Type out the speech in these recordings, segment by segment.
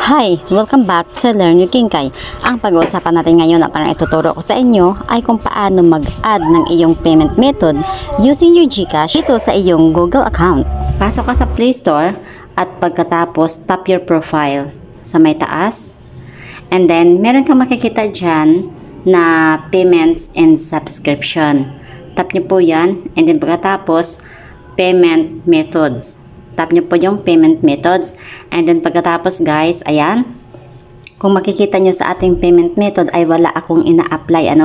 Hi! Welcome back to Learn with Kinkay. Ang pag-uusapan natin ngayon na parang ituturo ko sa inyo ay kung paano mag-add ng iyong payment method using your GCash dito sa iyong Google account. Pasok ka sa Play Store at pagkatapos tap your profile sa may taas. And then meron kang makikita dyan na payments and subscription. Tap nyo po yan and then pagkatapos payment methods. Tap nyo po yung payment methods. And then pagkatapos guys, ayan. Kung makikita nyo sa ating payment method ay wala akong ina-apply.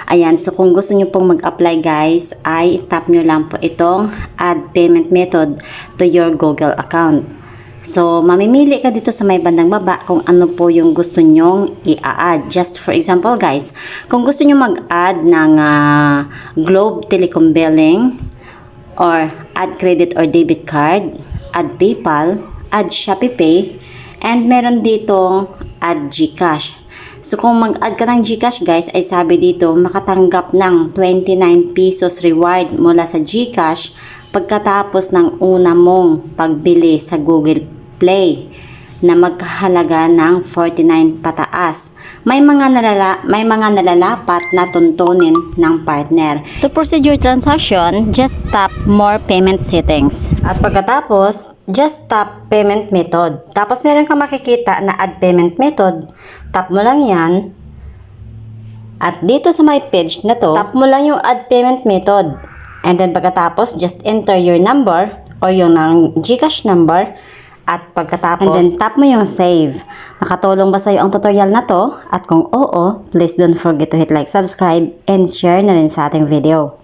Ayan. So kung gusto nyo pong mag-apply guys, ay tap nyo lang po itong add payment method to your Google account. So mamimili ka dito sa may bandang baba kung ano po yung gusto nyong i-add. Just for example guys, kung gusto nyo mag-add ng Globe Telecom Billing, or add credit or debit card, add PayPal, add ShopeePay, and meron ditong add GCash. So kung mag-add ka ng GCash guys, ay sabi dito makatanggap ng 29 pesos reward mula sa GCash pagkatapos ng una mong pagbili sa Google Play na magkahalaga ng 49 pataas. May mga nalalapat na tuntunin ng partner. To proceed your transaction, just tap more payment settings. At pagkatapos, just tap payment method. Tapos meron kang makikita na add payment method. Tap mo lang yan. At dito sa my page na to, tap mo lang yung add payment method. And then pagkatapos, just enter your number or yung GCash number. At pagkatapos, and then tap mo yung save. Nakatulong ba sa'yo ang tutorial na to? At kung oo, please don't forget to hit like, subscribe, and share na rin sa ating video.